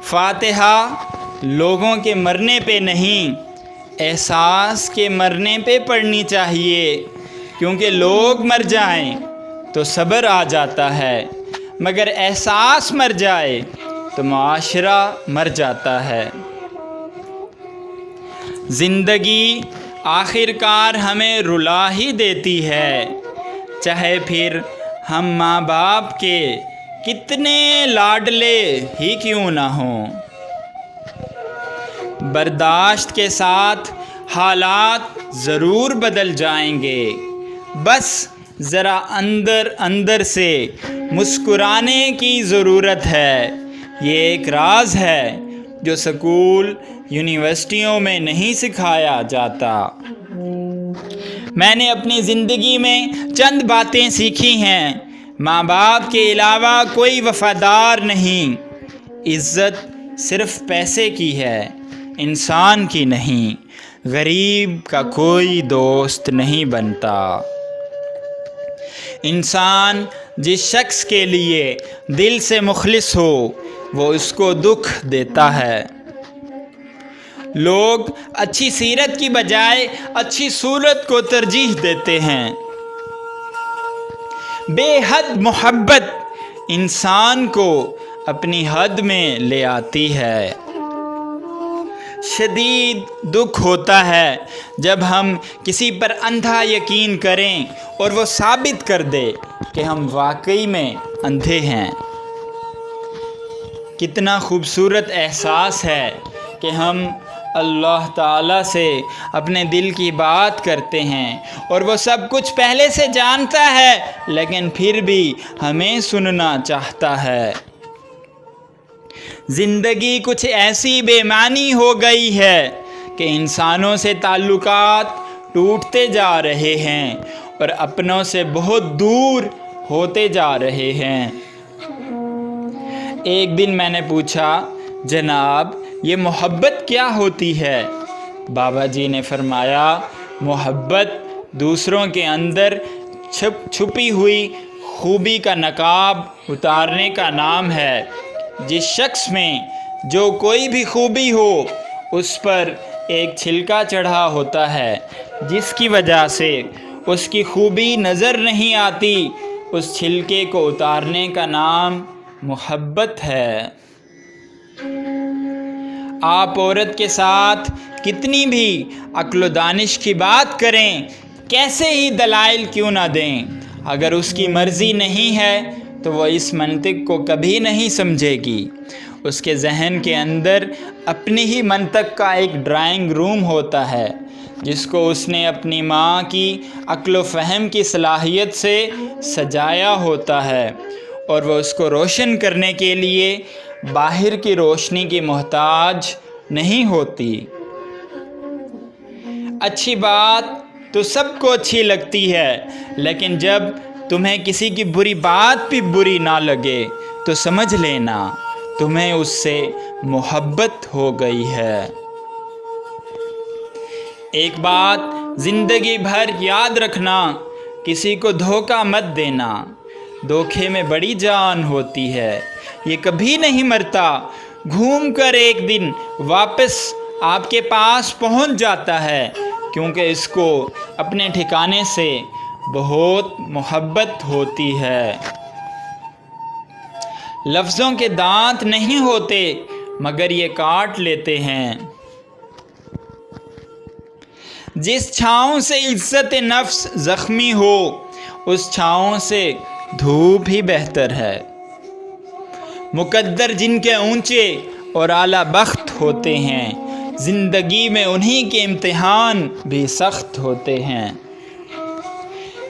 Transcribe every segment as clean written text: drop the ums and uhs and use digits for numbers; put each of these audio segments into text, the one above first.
فاتحہ لوگوں کے مرنے پہ نہیں، احساس کے مرنے پہ پڑھنی چاہیے، کیونکہ لوگ مر جائیں تو صبر آ جاتا ہے، مگر احساس مر جائے تو معاشرہ مر جاتا ہے۔ زندگی آخر کار ہمیں رلا ہی دیتی ہے، چاہے پھر ہم ماں باپ کے کتنے لاڈلے ہی کیوں نہ ہوں۔ برداشت کے ساتھ حالات ضرور بدل جائیں گے، بس ذرا اندر اندر سے مسکرانے کی ضرورت ہے۔ یہ ایک راز ہے جو سکول یونیورسٹیوں میں نہیں سکھایا جاتا۔ میں نے اپنی زندگی میں چند باتیں سیکھی ہیں۔ ماں باپ کے علاوہ کوئی وفادار نہیں۔ عزت صرف پیسے کی ہے، انسان کی نہیں۔ غریب کا کوئی دوست نہیں بنتا۔ انسان جس شخص کے لیے دل سے مخلص ہو وہ اس کو دکھ دیتا ہے۔ لوگ اچھی سیرت کی بجائے اچھی صورت کو ترجیح دیتے ہیں۔ بے حد محبت انسان کو اپنی حد میں لے آتی ہے۔ شدید دکھ ہوتا ہے جب ہم کسی پر اندھا یقین کریں اور وہ ثابت کر دے کہ ہم واقعی میں اندھے ہیں۔ کتنا خوبصورت احساس ہے کہ ہم اللہ تعالیٰ سے اپنے دل کی بات کرتے ہیں اور وہ سب کچھ پہلے سے جانتا ہے، لیکن پھر بھی ہمیں سننا چاہتا ہے۔ زندگی کچھ ایسی بے معنی ہو گئی ہے کہ انسانوں سے تعلقات ٹوٹتے جا رہے ہیں اور اپنوں سے بہت دور ہوتے جا رہے ہیں۔ ایک دن میں نے پوچھا، جناب یہ محبت کیا ہوتی ہے؟ بابا جی نے فرمایا، محبت دوسروں کے اندر چھپی ہوئی خوبی کا نقاب اتارنے کا نام ہے۔ جس شخص میں جو کوئی بھی خوبی ہو اس پر ایک چھلکا چڑھا ہوتا ہے، جس کی وجہ سے اس کی خوبی نظر نہیں آتی، اس چھلکے کو اتارنے کا نام محبت ہے۔ آپ عورت کے ساتھ کتنی بھی عقل و دانش کی بات کریں، کیسے ہی دلائل کیوں نہ دیں، اگر اس کی مرضی نہیں ہے تو وہ اس منطق کو کبھی نہیں سمجھے گی۔ اس کے ذہن کے اندر اپنی ہی منطق کا ایک ڈرائنگ روم ہوتا ہے، جس کو اس نے اپنی ماں کی عقل و فہم کی صلاحیت سے سجایا ہوتا ہے، اور وہ اس کو روشن کرنے کے لیے باہر کی روشنی کی محتاج نہیں ہوتی۔ اچھی بات تو سب کو اچھی لگتی ہے، لیکن جب تمہیں کسی کی بری بات بھی بری نہ لگے تو سمجھ لینا تمہیں اس سے محبت ہو گئی ہے۔ ایک بات زندگی بھر یاد رکھنا، کسی کو دھوکہ مت دینا۔ دھوکے میں بڑی جان ہوتی ہے، یہ کبھی نہیں مرتا، گھوم کر ایک دن واپس آپ کے پاس پہنچ جاتا ہے، کیونکہ اس کو اپنے ٹھکانے سے بہت محبت ہوتی ہے۔ لفظوں کے دانت نہیں ہوتے مگر یہ کاٹ لیتے ہیں۔ جس چھاؤں سے عزت نفس زخمی ہو اس چھاؤں سے دھوپ ہی بہتر ہے۔ مقدر جن کے اونچے اور اعلیٰ بخت ہوتے ہیں، زندگی میں انہی کے امتحان بھی سخت ہوتے ہیں۔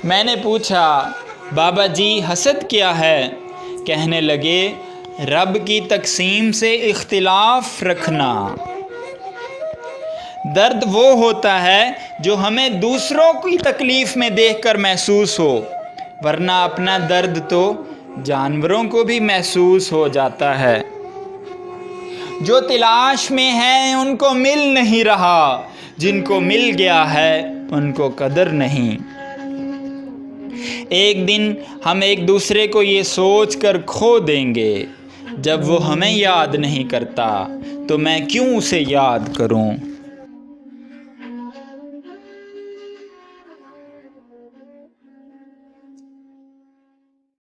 میں نے پوچھا، بابا جی حسد کیا ہے؟ کہنے لگے، رب کی تقسیم سے اختلاف رکھنا۔ درد وہ ہوتا ہے جو ہمیں دوسروں کی تکلیف میں دیکھ کر محسوس ہو، ورنہ اپنا درد تو جانوروں کو بھی محسوس ہو جاتا ہے۔ جو تلاش میں ہیں ان کو مل نہیں رہا، جن کو مل گیا ہے ان کو قدر نہیں۔ ایک دن ہم ایک دوسرے کو یہ سوچ کر کھو دیں گے، جب وہ ہمیں یاد نہیں کرتا تو میں کیوں اسے یاد کروں۔